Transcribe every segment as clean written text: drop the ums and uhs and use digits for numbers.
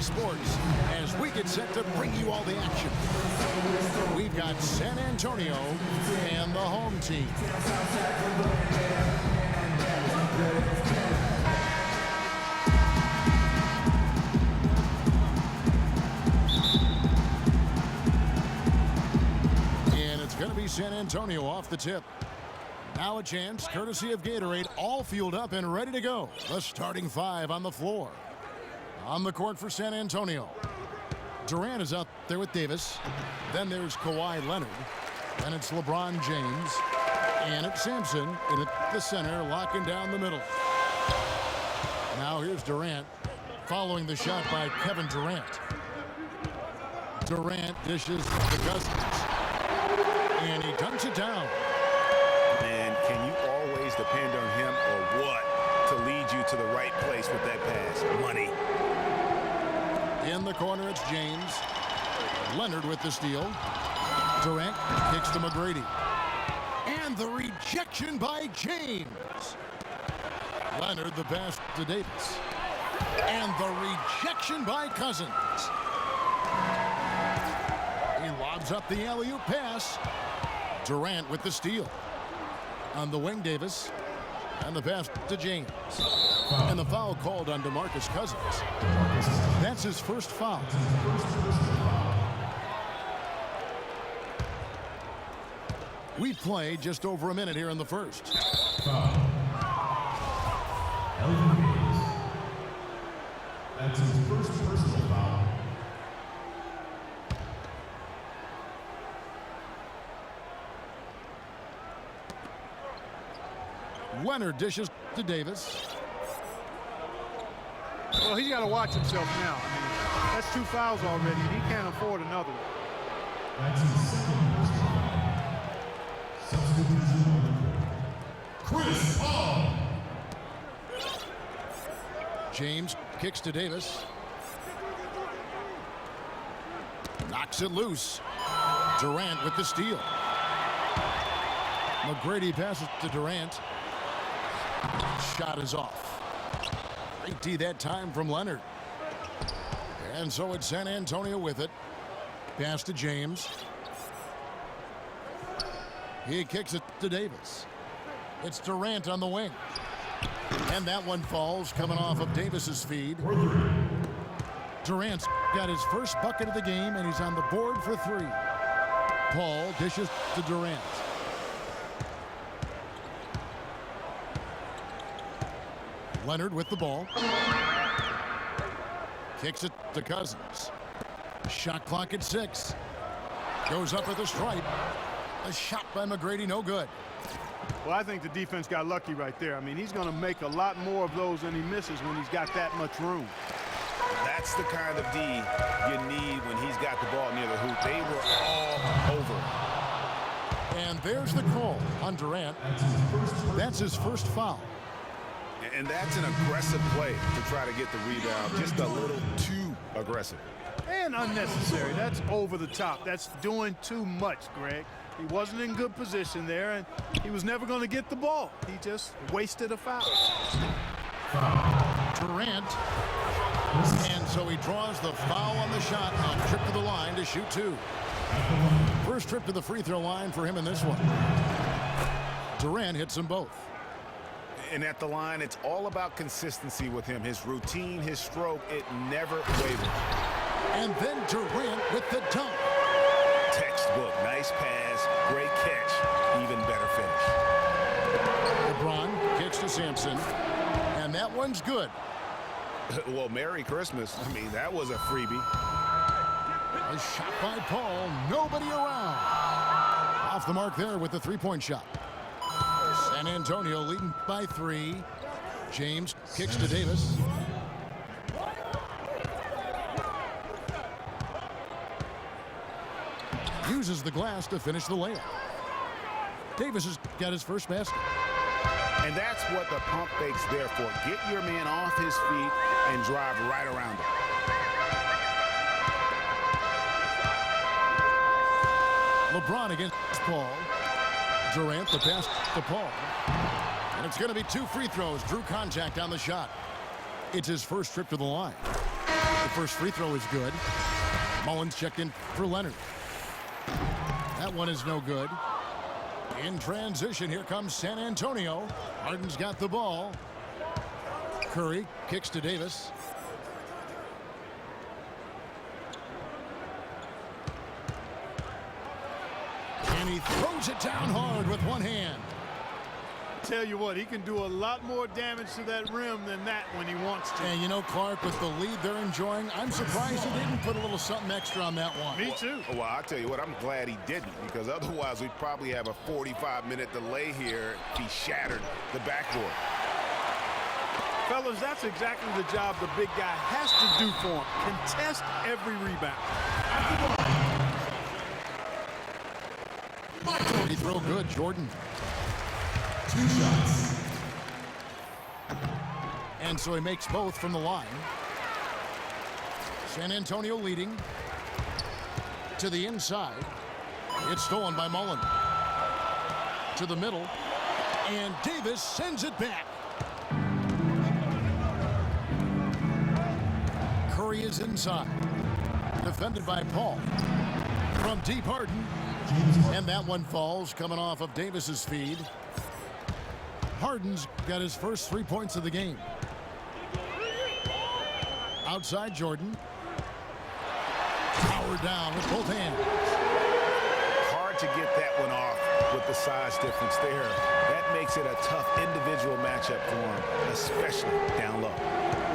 Sports as we get set to bring you all the action. We've got San Antonio and the home team. And it's going to be San Antonio off the tip. Now a chance, courtesy of Gatorade, all fueled up and ready to go. The starting five on the floor. On the court for San Antonio. Durant is out there with Davis. Then there's Kawhi Leonard. Then it's LeBron James. And it's Sampson in at the center, locking down the middle. Now here's Durant, following the shot by Kevin Durant. Durant dishes to Cousins. And he dunks it down. Man, can you always depend on him or what to lead you to the right place with that pass? Money. In the corner, it's James. Leonard with the steal. Durant kicks to McGrady. And the rejection by James. Leonard the pass to Davis. And the rejection by Cousins. He lobs up the alley-oop pass. Durant with the steal. On the wing, Davis. And the pass to James. And the foul called on DeMarcus Cousins. That's his first foul. We've played just over a minute here in the first. That's his first personal foul. Leonard dishes to Davis. Well, he's got to watch himself now. I mean, that's 2 fouls already. He can't afford another one. That's his second personal foul. Substitution number 4. Chris Paul. James kicks to Davis. Knocks it loose. Durant with the steal. McGrady passes to Durant. Shot is off. Great D that time from Leonard. And so it's San Antonio with it. Pass to James. He kicks it to Davis. It's Durant on the wing. And that one falls, coming off of Davis's feed. Durant's got his first bucket of the game, and he's on the board for 3. Paul dishes to Durant. Leonard with the ball. Kicks it to Cousins. Shot clock at 6. Goes up with a stripe. A shot by McGrady, no good. Well, I think the defense got lucky right there. I mean, he's going to make a lot more of those than he misses when he's got that much room. That's the kind of D you need when he's got the ball near the hoop. They were all over. And there's the call on Durant. That's his first foul. And that's an aggressive play to try to get the rebound. Just a little too aggressive. And unnecessary. That's over the top. That's doing too much, Greg. He wasn't in good position there, and he was never going to get the ball. He just wasted a foul. Durant. And so he draws the foul on the shot on trip to the line to shoot 2. First trip to the free throw line for him in this one. Durant hits them both. And at the line, it's all about consistency with him. His routine, his stroke, it never wavers. And then Durant with the dunk. Textbook. Nice pass. Great catch. Even better finish. LeBron kicks to Sampson. And that one's good. Well, Merry Christmas. I mean, that was a freebie. A shot by Paul. Nobody around. Off the mark there with the three-point shot. San Antonio leading by 3. James kicks to Davis. Uses the glass to finish the layup. Davis has got his first basket. And that's what the pump fake's there for. Get your man off his feet and drive right around him. LeBron against Paul. Durant the pass to Paul. And it's going to be 2 free throws. Drew contact on the shot. It's his first trip to the line. The first free throw is good. Mullins checked in for Leonard. That one is no good. In transition, here comes San Antonio. Harden's got the ball. Curry kicks to Davis. And he throws it down hard with one hand. Tell you what, he can do a lot more damage to that rim than that when he wants to. And you know, Clark, with the lead they're enjoying, I'm surprised he didn't put a little something extra on that one. Me too. Well, I'll tell you what, I'm glad he didn't, because otherwise we'd probably have a 45-minute delay here if he shattered the backboard. Fellas, that's exactly the job the big guy has to do for him. Contest every rebound. He throw good, Jordan. 2 shots. And so he makes both from the line. San Antonio leading. To the inside. It's stolen by Mullen. To the middle. And Davis sends it back. Curry is inside. Defended by Paul. From deep, Harden. And that one falls, coming off of Davis's feed. Harden's got his first 3 points of the game. Outside Jordan. Power down with both hands. Hard to get that one off with the size difference there. That makes it a tough individual matchup for him, especially down low.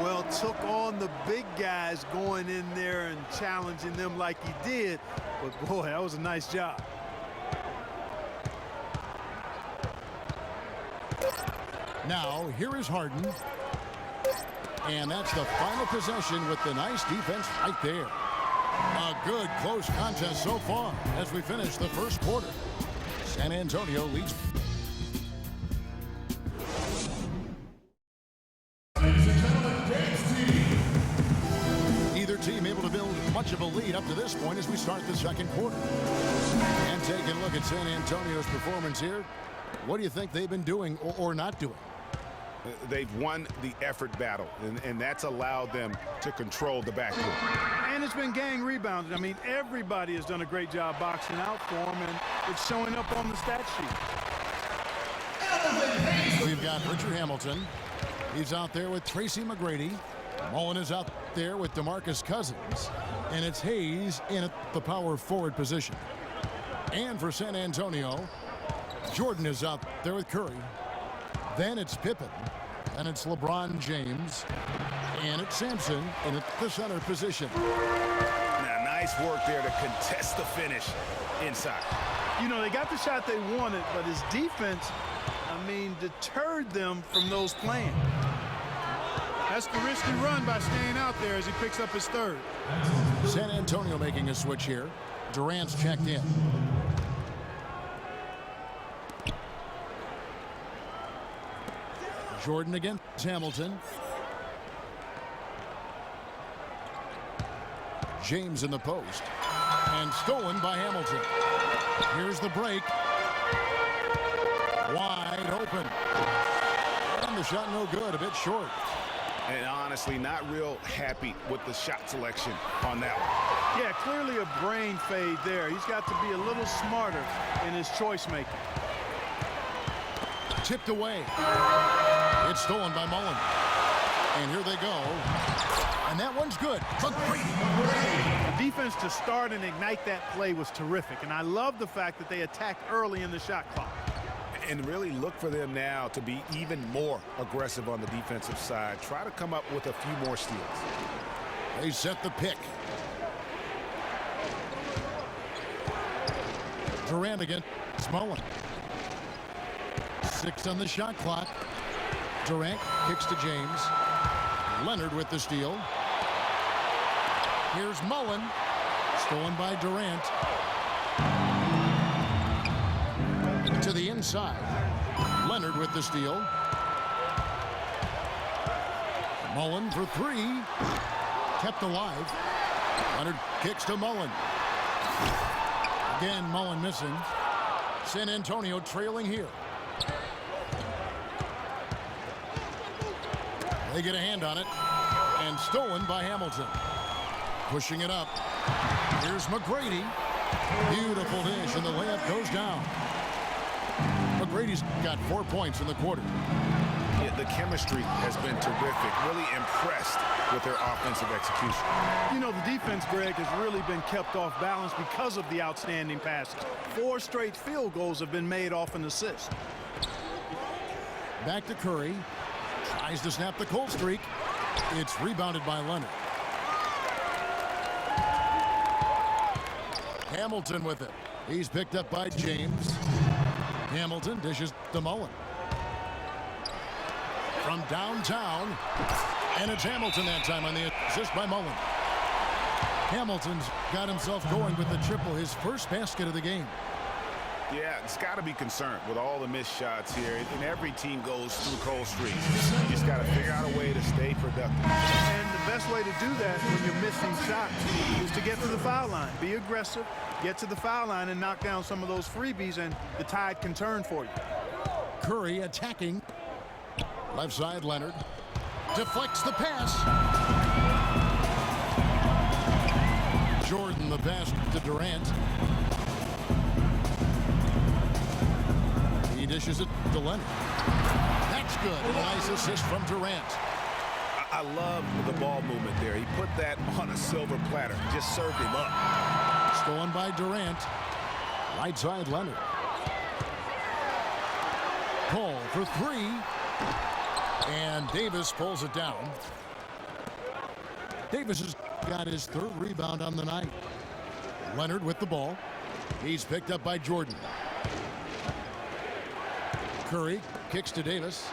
Well, took on the big guys going in there and challenging them like he did. But boy, that was a nice job. Now, here is Harden. And that's the final possession with the nice defense right there. A good close contest so far as we finish the first quarter. San Antonio leads. Either team able to build much of a lead up to this point as we start the second quarter. And taking a look at San Antonio's performance here. What do you think they've been doing or not doing? They've won the effort battle, and that's allowed them to control the backcourt. And it's been gang rebounded. I mean, everybody has done a great job boxing out for him, and it's showing up on the stat sheet. We've got Richard Hamilton. He's out there with Tracy McGrady. Mullen is out there with DeMarcus Cousins. And it's Hayes in at the power forward position. And for San Antonio, Jordan is out there with Curry. Then it's Pippen. And it's LeBron James. And it's Sampson in the center position. Now, nice work there to contest the finish inside. You know, they got the shot they wanted, but his defense, I mean, deterred them from those plans. That's the risky run by staying out there as he picks up his third. San Antonio making a switch here. Durant's checked in. Jordan against Hamilton. James in the post. And stolen by Hamilton. Here's the break. Wide open. And the shot no good, a bit short. And honestly, not real happy with the shot selection on that one. Yeah, clearly a brain fade there. He's got to be a little smarter in his choice making. Tipped away. It's stolen by Mullen. And here they go. And that one's good. The defense to start and ignite that play was terrific. And I love the fact that they attacked early in the shot clock. And really look for them now to be even more aggressive on the defensive side. Try to come up with a few more steals. They set the pick. Durant against Mullen. 6 on the shot clock. Durant kicks to James. Leonard with the steal. Here's Mullen. Stolen by Durant. To the inside. Leonard with the steal. Mullen for 3. Kept alive. Leonard kicks to Mullen. Again, Mullen missing. San Antonio trailing here. They get a hand on it. And stolen by Hamilton. Pushing it up. Here's McGrady. Beautiful dish, and the layup goes down. McGrady's got 4 points in the quarter. Yeah, the chemistry has been terrific. Really impressed with their offensive execution. You know, the defense, Greg, has really been kept off balance because of the outstanding passes. 4 straight field goals have been made off an assist. Back to Curry. Tries to snap the cold streak. It's rebounded by Leonard. Hamilton with it. He's picked up by James. Hamilton dishes to Mullen. From downtown. And it's Hamilton that time on the assist by Mullen. Hamilton's got himself going with the triple, his first basket of the game. Yeah, it's got to be concerned with all the missed shots here. And every team goes through cold streaks. You just got to figure out a way to stay productive. And the best way to do that when you're missing shots is to get to the foul line. Be aggressive, get to the foul line, and knock down some of those freebies, and the tide can turn for you. Curry attacking. Left side, Leonard. Deflects the pass. Jordan the pass to Durant. He dishes it to Leonard. That's good. A nice assist from Durant. I love the ball movement there. He put that on a silver platter. Just served him up. Stolen by Durant. Right side, Leonard. Cole for 3. And Davis pulls it down. Davis has got his 3rd rebound on the night. Leonard with the ball. He's picked up by Jordan. Curry kicks to Davis.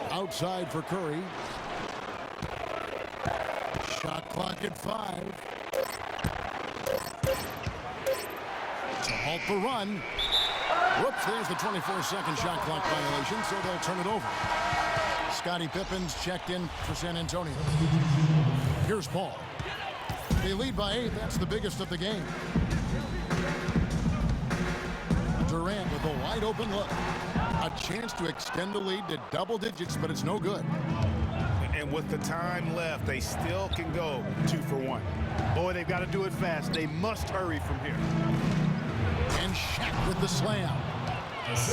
Outside for Curry. Shot clock at 5. To halt the run. Whoops, there's the 24-second shot clock violation, so they'll turn it over. Scottie Pippen's checked in for San Antonio. Here's Paul. They lead by 8. That's the biggest of the game. Durant with a wide open look. A chance to extend the lead to double digits, but it's no good. And with the time left, they still can go 2 for 1. Boy, they've got to do it fast. They must hurry from here. And Shaq with the slam.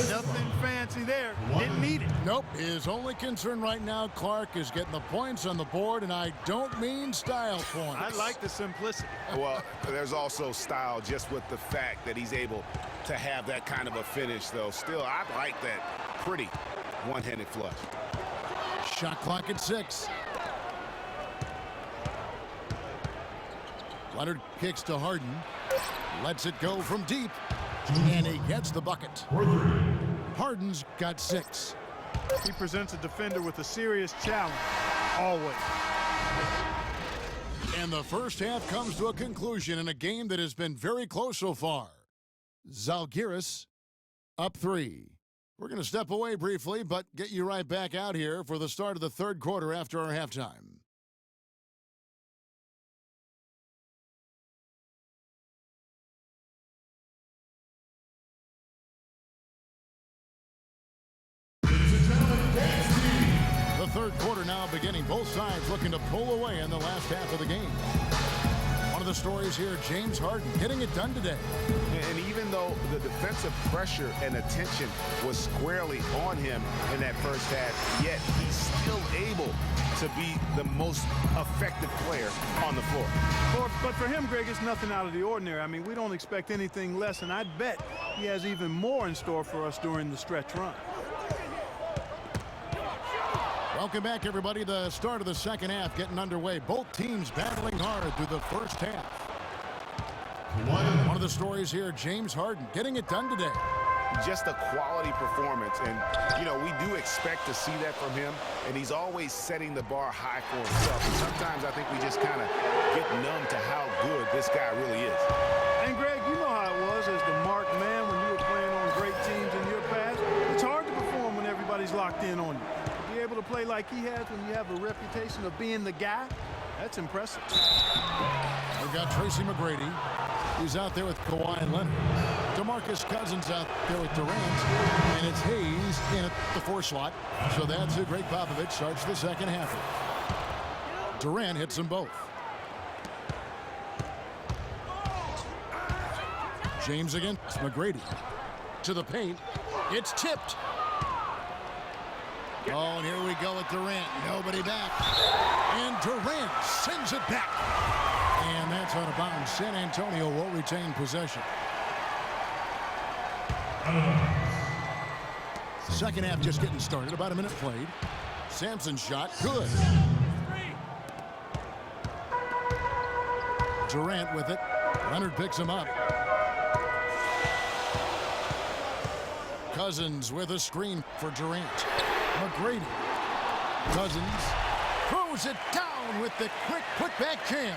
Nothing fancy there. Didn't need it. Nope. His only concern right now, Clark, is getting the points on the board, and I don't mean style points. I like the simplicity. Well, there's also style just with the fact that he's able to have that kind of a finish, though. Still, I like that pretty one-handed flush. Shot clock at 6. Leonard kicks to Harden. Lets it go from deep. And he gets the bucket. Harden's got 6. He presents a defender with a serious challenge. Always. And the first half comes to a conclusion in a game that has been very close so far. Zalgiris up 3. We're going to step away briefly, but get you right back out here for the start of the 3rd quarter after our halftime. The 3rd quarter now beginning. Both sides looking to pull away in the last half of the game. One of the stories here, James Harden getting it done today. And even though the defensive pressure and attention was squarely on him in that first half, yet he's still able to be the most effective player on the floor. But for him, Greg, it's nothing out of the ordinary. I mean, we don't expect anything less, and I'd bet he has even more in store for us during the stretch run. Welcome back, everybody. The start of the 2nd half getting underway. Both teams battling hard through the first half. One of the stories here, James Harden getting it done today. Just a quality performance, and you know, we do expect to see that from him, and he's always setting the bar high for himself. And sometimes I think we just kind of get numb to how good this guy really is. And Greg, you know how it was as the marked man when you were playing on great teams in your past. It's hard to perform when everybody's locked in on you. To be able to play like he has when you have a reputation of being the guy, that's impressive. We've got Tracy McGrady. He's out there with Kawhi Leonard. DeMarcus Cousins out there with Durant. And it's Hayes in at the 4 slot. So that's who Greg Popovich starts the 2nd half with. Durant hits them both. James against McGrady. To the paint. It's tipped. Oh, and here we go with Durant. Nobody back. And Durant sends it back. And that's out of bounds. San Antonio will retain possession. Second half just getting started. About a minute played. Sampson's shot. Good. Durant with it. Leonard picks him up. Cousins with a screen for Durant. McGrady. Cousins throws it down with the quick putback jam.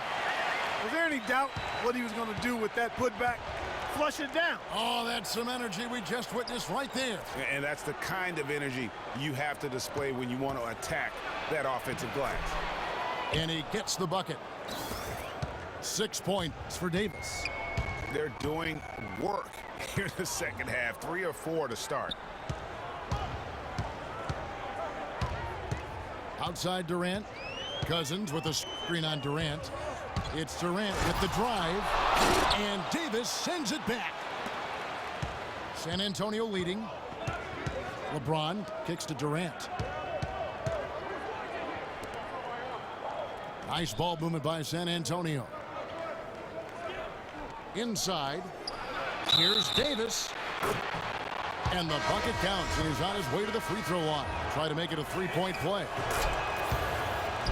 Was there any doubt what he was going to do with that putback? Flush it down. Oh, that's some energy we just witnessed right there. And that's the kind of energy you have to display when you want to attack that offensive glass. And he gets the bucket. 6 points for Davis. They're doing work here in the second half. 3 or 4 to start. Outside Durant. Cousins with a screen on Durant. It's Durant with the drive. And Davis sends it back. San Antonio leading. LeBron kicks to Durant. Nice ball movement by San Antonio. Inside. Here's Davis. And the bucket counts, and he's on his way to the free throw line. Try to make it a three-point play.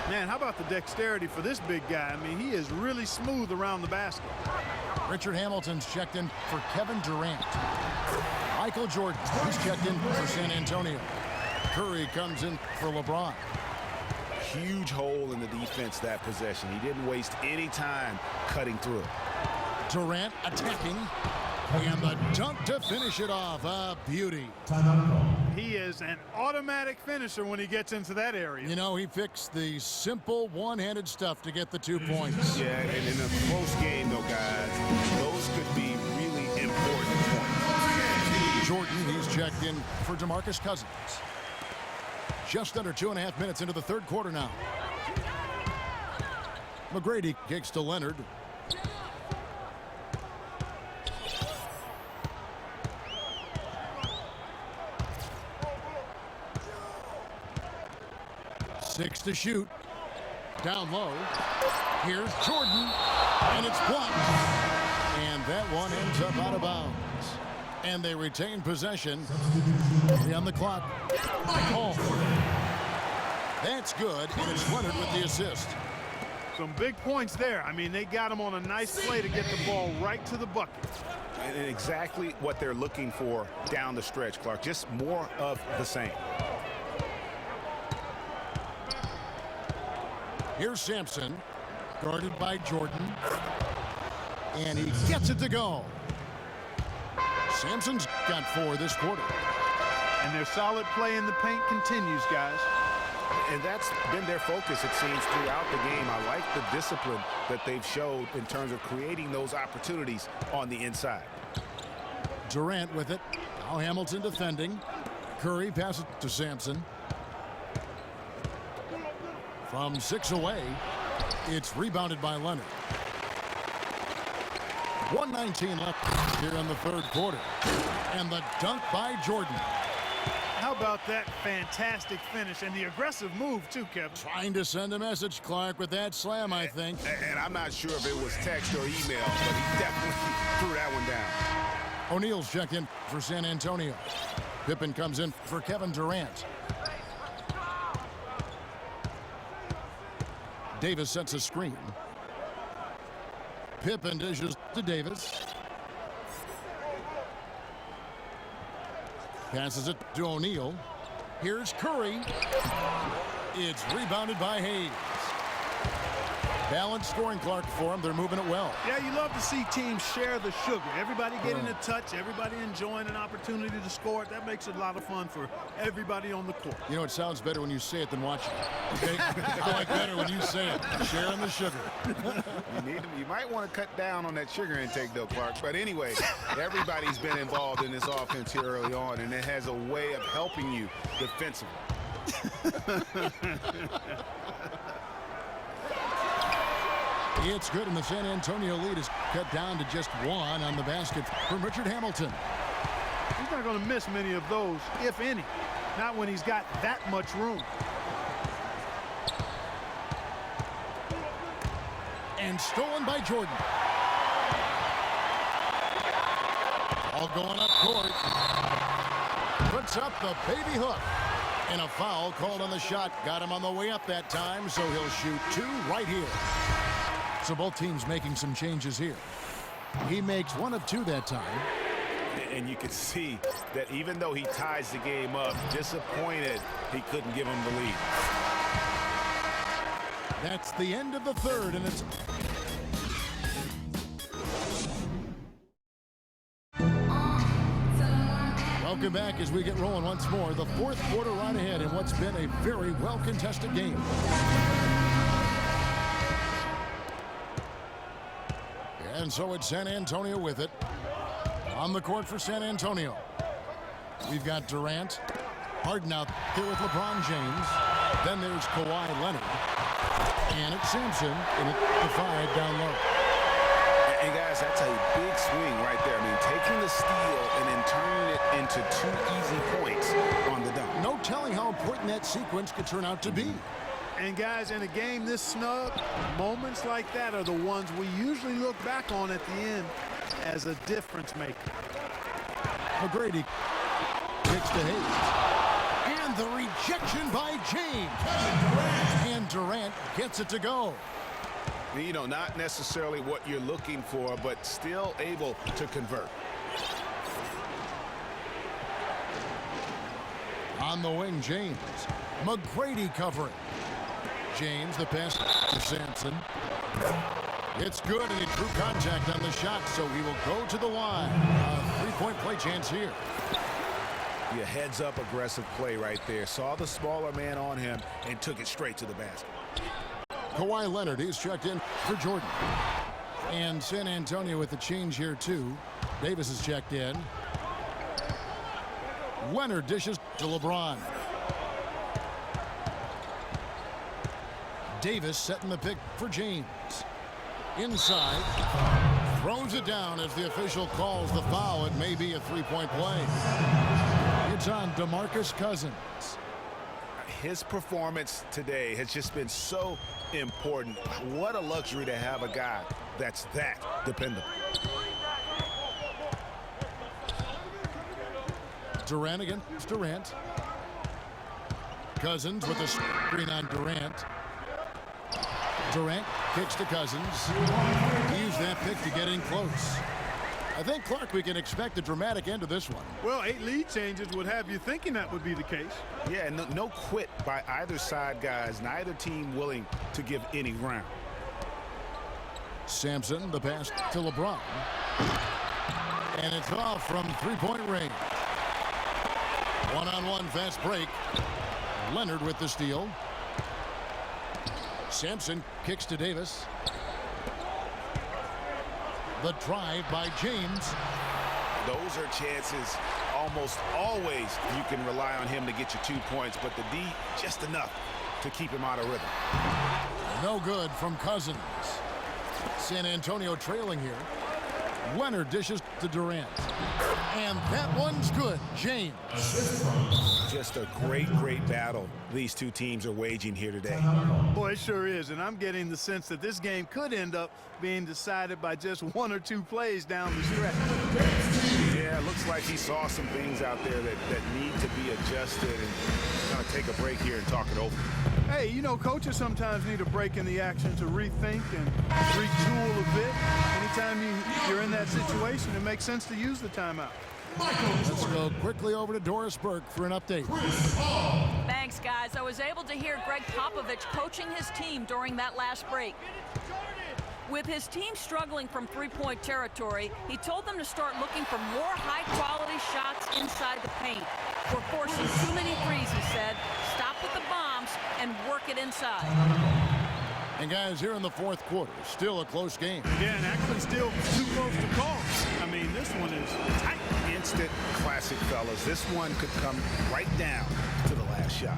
Man, how about the dexterity for this big guy? I mean, he is really smooth around the basket. Richard Hamilton's checked in for Kevin Durant. Michael Jordan, he's checked in for San Antonio. Curry comes in for LeBron. Huge hole in the defense that possession. He didn't waste any time cutting through it. Durant attacking. And the dunk to finish it off. A beauty. He is an automatic finisher when he gets into that area. You know, he fixed the simple one-handed stuff to get the 2 points. Yeah, and in a close game, though, guys, those could be really important points. Jordan, he's checked in for DeMarcus Cousins. Just under 2.5 minutes into the third quarter now. McGrady kicks to Leonard. Six to shoot. Down low. Here's Jordan. And it's blocked. And that one ends up out of bounds. And they retain possession. 3 on the clock. Oh. That's good. And it's Leonard with the assist. Some big points there. I mean, they got him on a nice play to get the ball right to the bucket. And exactly what they're looking for down the stretch, Clark. Just more of the same. Here's Sampson, guarded by Jordan, and he gets it to go. Sampson's got 4 this quarter. And their solid play in the paint continues, guys. And that's been their focus, it seems, throughout the game. I like the discipline that they've showed in terms of creating those opportunities on the inside. Durant with it. Now Hamilton defending. Curry passes to Sampson. From 6 away, it's rebounded by Leonard. 1:19 left here in the third quarter. And the dunk by Jordan. How about that fantastic finish and the aggressive move, too, Kevin? Trying to send a message, Clark, with that slam, I think. And I'm not sure if it was text or email, but he definitely threw that one down. O'Neal's checked in for San Antonio. Pippen comes in for Kevin Durant. Davis sets a screen. Pippen dishes to Davis. Passes it to O'Neal. Here's Curry. It's rebounded by Hayes. Balanced scoring, Clark, for them. They're moving it well. Yeah, you love to see teams share the sugar. Everybody getting a touch, everybody enjoying an opportunity to score. That makes it a lot of fun for everybody on the court. You know, it sounds better when you say it than watch it. Okay? I like better when you say it. Sharing the sugar. You might want to cut down on that sugar intake, though, Clark. But anyway, everybody's been involved in this offense here early on, and it has a way of helping you defensively. It's good, and the San Antonio lead is cut down to just 1 on the basket from Richard Hamilton. He's not going to miss many of those, if any. Not when he's got that much room. And stolen by Jordan. All going up court. Puts up the baby hook. And a foul called on the shot. Got him on the way up that time, so he'll shoot 2 right here. So both teams making some changes here. He makes 1 of 2 that time. And you can see that even though he ties the game up, disappointed he couldn't give him the lead. That's the end of the third, and it's... Welcome back as we get rolling once more. The fourth quarter right ahead in what's been a very well-contested game. And so it's San Antonio with it. On the court for San Antonio. We've got Durant. Harden out here with LeBron James. Then there's Kawhi Leonard. And it's Sampson in it, the 5 down low. And guys, that's a big swing right there. I mean, taking the steal and then turning it into 2 easy points on the dunk. No telling how important that sequence could turn out to be. And guys, in a game this snug, moments like that are the ones we usually look back on at the end as a difference maker. McGrady kicks to Hayes. And the rejection by James. And Durant gets it to go. You know, not necessarily what you're looking for, but still able to convert. On the wing, James. McGrady covering. James, the pass to Sampson. It's good, and he drew contact on the shot, so he will go to the line. A 3-point play chance here. Yeah, heads-up aggressive play right there. Saw the smaller man on him and took it straight to the basket. Kawhi Leonard, he's checked in for Jordan. And San Antonio with the change here, too. Davis is checked in. Leonard dishes to LeBron. Davis setting the pick for James. Inside. Throws it down as the official calls the foul. It may be a 3-point play. It's on DeMarcus Cousins. His performance today has just been so important. What a luxury to have a guy that's that dependable. Durant against Durant. Cousins with a screen on Durant. Durant kicks to Cousins. He used that pick to get in close. I think, Clark, we can expect a dramatic end to this one. Well, 8 lead changes would have you thinking that would be the case. Yeah, no quit by either side, guys. Neither team willing to give any ground. Sampson, the pass to LeBron. And it's off from 3-point range. One-on-one fast break. Leonard with the steal. Sampson kicks to Davis. The drive by James. Those are chances almost always you can rely on him to get you 2 points, but the D just enough to keep him out of rhythm. No good from Cousins. San Antonio trailing here. Leonard dishes to Durant. And that one's good. James. Just a great battle these two teams are waging here today. Boy, it sure is, and I'm getting the sense that this game could end up being decided by just 1 or 2 plays down the stretch. Yeah, it looks like he saw some things out there that need to be adjusted, and he's going to take a break here and talk it over. Hey, you know, coaches sometimes need a break in the action to rethink and retool a bit. Anytime you're in that situation, it makes sense to use the timeout. Let's go quickly over to Doris Burke for an update. Thanks, guys. I was able to hear Greg Popovich coaching his team during that last break. With his team struggling from 3-point territory, he told them to start looking for more high-quality shots inside the paint. We're forcing too many threes, he said. Stop with the bombs and work it inside. And guys, here in the fourth quarter, still a close game. Yeah, and actually still too close to call. I mean, this one is tight. Instant classic, fellas. This one could come right down to the last shot.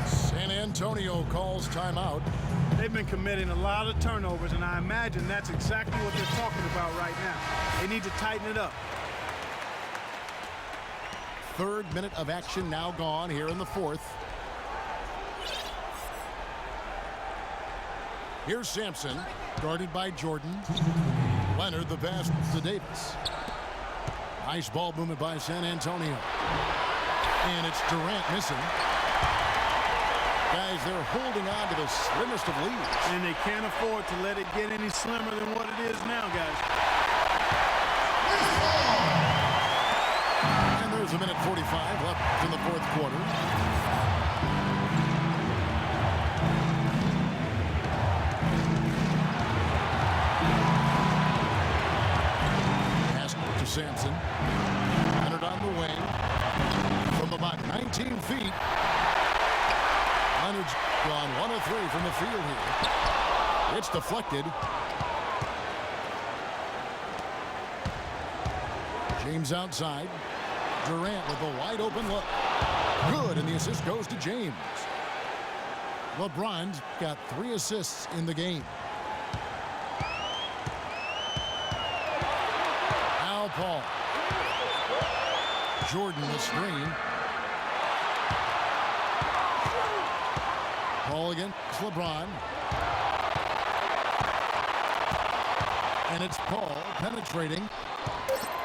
San Antonio calls timeout. They've been committing a lot of turnovers, and I imagine that's exactly what they're talking about right now. They need to tighten it up. Third minute of action now gone here in the fourth. Here's Sampson, guarded by Jordan. Leonard the pass to Davis. Nice ball movement by San Antonio. And it's Durant missing. Guys, they're holding on to the slimmest of leads. And they can't afford to let it get any slimmer than what it is now, guys. And there's a minute 45 left in the fourth quarter. Pass to Sampson. Leonard on the wing. From about 19 feet. Leonard's gone 1 of 3 from the field here. It's deflected. James outside. Durant with a wide open look. Good, and the assist goes to James. LeBron's got 3 assists in the game. Now Paul. Jordan the screen. Paul against LeBron. And it's Paul penetrating.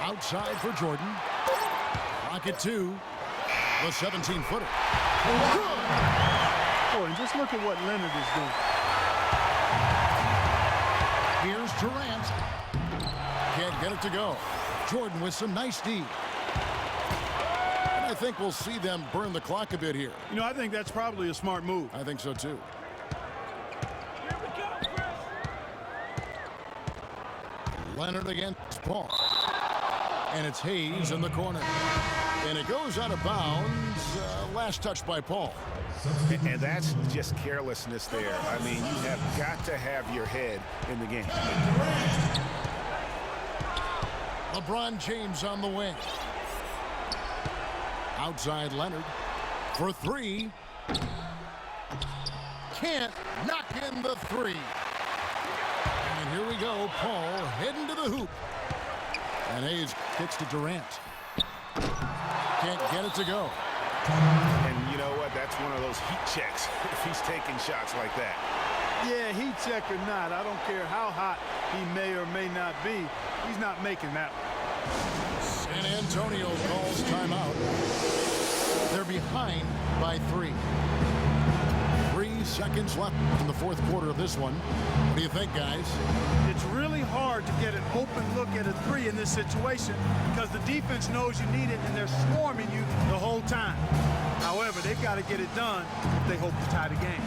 Outside for Jordan. Rocket 2. The 17-footer. Oh, and just look at what Leonard is doing. Here's Durant. Can't get it to go. Jordan with some nice D. And I think we'll see them burn the clock a bit here. You know, I think that's probably a smart move. I think so, too. Leonard against Paul. And it's Hayes in the corner. And it goes out of bounds. Last touch by Paul. And that's just carelessness there. I mean, you have got to have your head in the game. LeBron James on the wing. Outside Leonard for 3. Can't knock in the 3. And here we go. Paul heading to the hoop. And Hayes kicks to Durant. Can't get it to go. And you know what? That's one of those heat checks if he's taking shots like that. Yeah, heat check or not, I don't care how hot he may or may not be. He's not making that one. San Antonio calls timeout. They're behind by 3. 3 seconds left in the fourth quarter of this one. What do you think, guys? It's really hard to get an open look at a 3 in this situation because the defense knows you need it and they're swarming you the whole time. However, they've got to get it done if they hope to tie the game.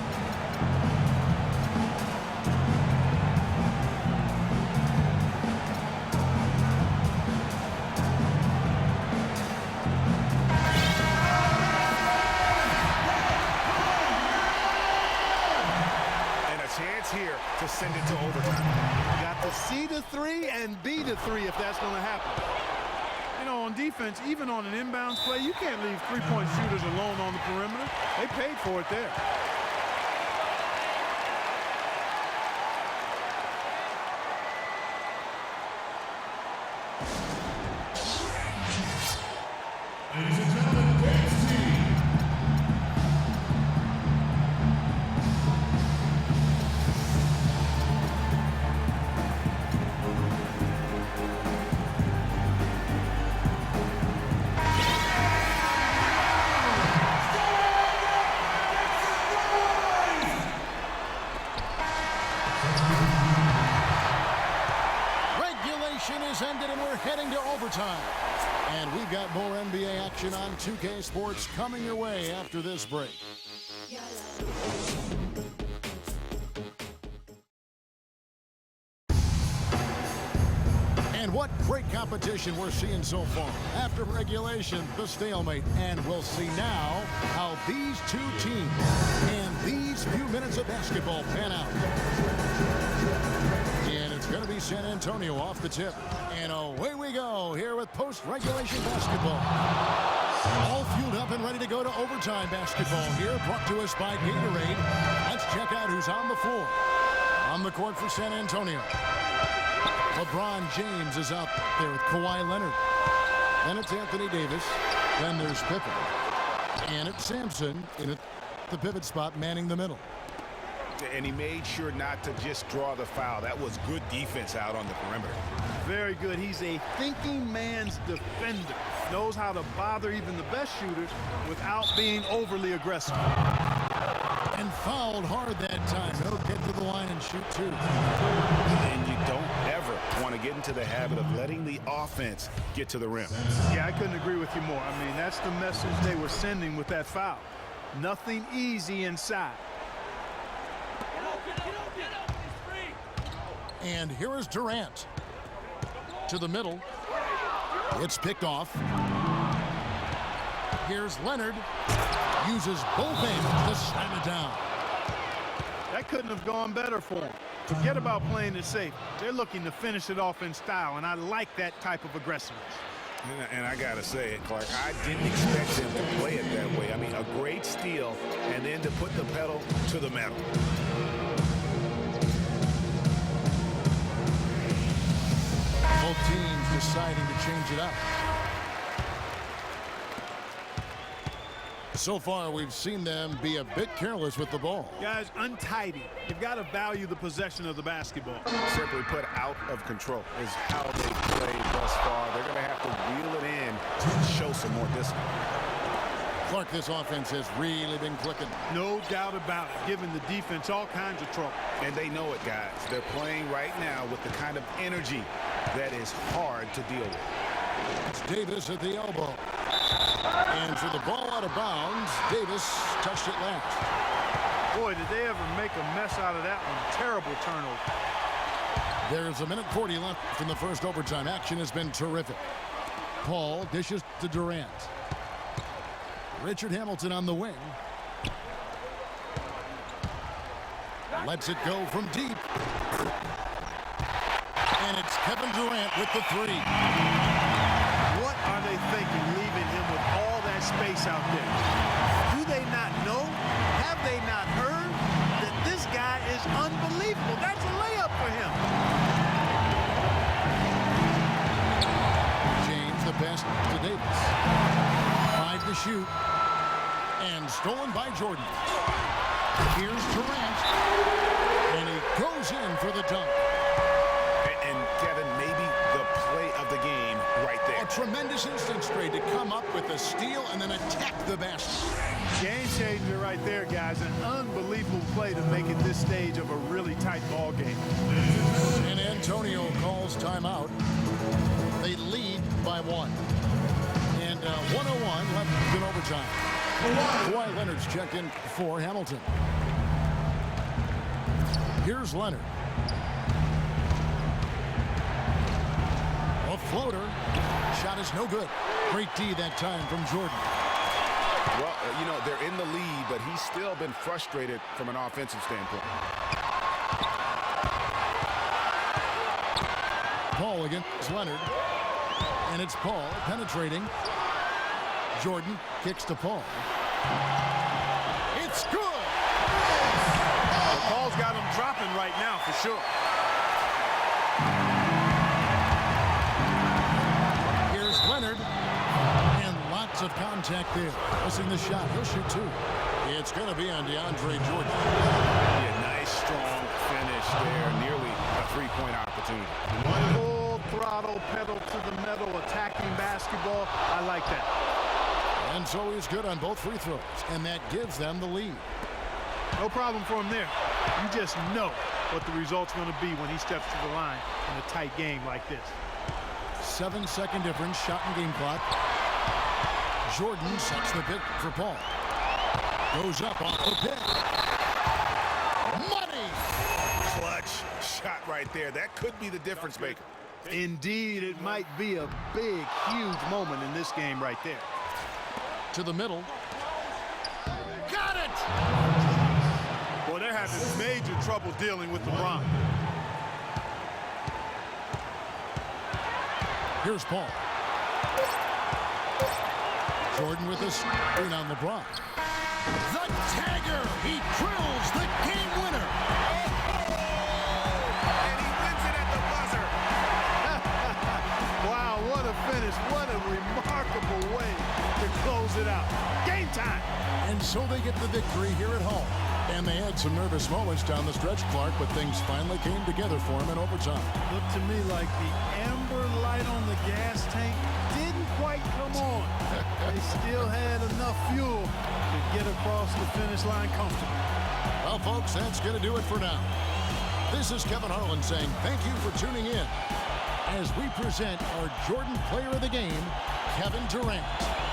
Here to send it to overtime. Got to see the 3 and be the 3 if that's going to happen. You know, on defense, even on an inbounds play, you can't leave three-point shooters alone on the perimeter. They paid for it there. Ladies and gentlemen, dance team. Ended and we're heading to overtime. And we've got more NBA action on 2K Sports coming your way after this break. And what great competition we're seeing so far. After regulation, the stalemate. And we'll see now how these two teams and these few minutes of basketball pan out. And it's going to be San Antonio off the tip. And away we go here with post-regulation basketball. All fueled up and ready to go to overtime basketball here, brought to us by Gatorade. Let's check out who's on the floor. On the court for San Antonio, LeBron James is out there with Kawhi Leonard. Then it's Anthony Davis. Then there's Pippen. And it's Sampson in the pivot spot, manning the middle. And he made sure not to just draw the foul. That was good defense out on the perimeter. Very good. He's a thinking man's defender. Knows how to bother even the best shooters without being overly aggressive. And fouled hard that time. He'll get to the line and shoot two. And you don't ever want to get into the habit of letting the offense get to the rim. Yeah, I couldn't agree with you more. I mean, that's the message they were sending with that foul. Nothing easy inside. And here is Durant. To the middle. It's picked off. Here's Leonard. Uses both hands to slam it down. That couldn't have gone better for him. Forget about playing it safe. They're looking to finish it off in style, and I like that type of aggressiveness. And I got to say it, Clark, I didn't expect them to play it that way. I mean, a great steal, and then to put the pedal to the metal. Both teams deciding to change it up. So far, we've seen them be a bit careless with the ball. Guys, untidy. You've got to value the possession of the basketball. Simply put, out of control is how they played thus far. They're going to have to reel it in to show some more discipline. Clark, this offense has really been clicking. No doubt about it, giving the defense all kinds of trouble. And they know it, guys. They're playing right now with the kind of energy that is hard to deal with. It's Davis at the elbow. And for the ball out of bounds, Davis touched it last. Boy, did they ever make a mess out of that one. Terrible turnover. There's 1:40 left in the first overtime. Action has been terrific. Paul dishes to Durant. Richard Hamilton on the wing. Lets it go from deep. And it's Kevin Durant with the three. What are they thinking, leaving him with all that space out there? Do they not know? Have they not heard that this guy is unbelievable? That's a layup for him. James the best to Davis. 5 to shoot. And stolen by Jordan. Here's Durant. And he goes in for the dunk. And Kevin, maybe the play of the game right there. A tremendous instincts trade to come up with a steal and then attack the basket. Game changer right there, guys. An unbelievable play to make it this stage of a really tight ball game. San Antonio calls timeout. They lead by 1. And 1:01 left in overtime. Kawhi Leonard's checked in for Hamilton. Here's Leonard. A floater. Shot is no good. Great D that time from Jordan. Well, you know, they're in the lead, but he's still been frustrated from an offensive standpoint. Paul against Leonard. And it's Paul penetrating. Jordan kicks to Paul. It's good. Paul's got him dropping right now for sure. Here's Leonard. And lots of contact there. Missing the shot. He'll shoot 2. It's going to be on DeAndre Jordan. Yeah, nice, strong finish there. Nearly a three-point opportunity. Full throttle, pedal to the metal, attacking basketball. I like that. And so he's good on both free throws. And that gives them the lead. No problem for him there. You just know what the result's going to be when he steps to the line in a tight game like this. 7-second difference, shot and game clock. Jordan sets the pick for Paul. Goes up off the pick. Money! Clutch shot right there. That could be the difference maker. Indeed, it might be a big, huge moment in this game right there. To the middle. Got it! Well, they're having major trouble dealing with LeBron. Here's Paul. Jordan with a screen on LeBron. The tagger. He drills the game winner. And he wins it at the buzzer. Wow, what a finish. What a remarkable way to close it out. Game time. And so they get the victory here at home. And they had some nervous moments down the stretch, Clark, but things finally came together for him in overtime. Looked to me like the amber light on the gas tank didn't quite come on. They still had enough fuel to get across the finish line comfortably. Well, folks, that's going to do it for now. This is Kevin Harlan saying thank you for tuning in as we present our Jordan Player of the Game, Kevin Durant.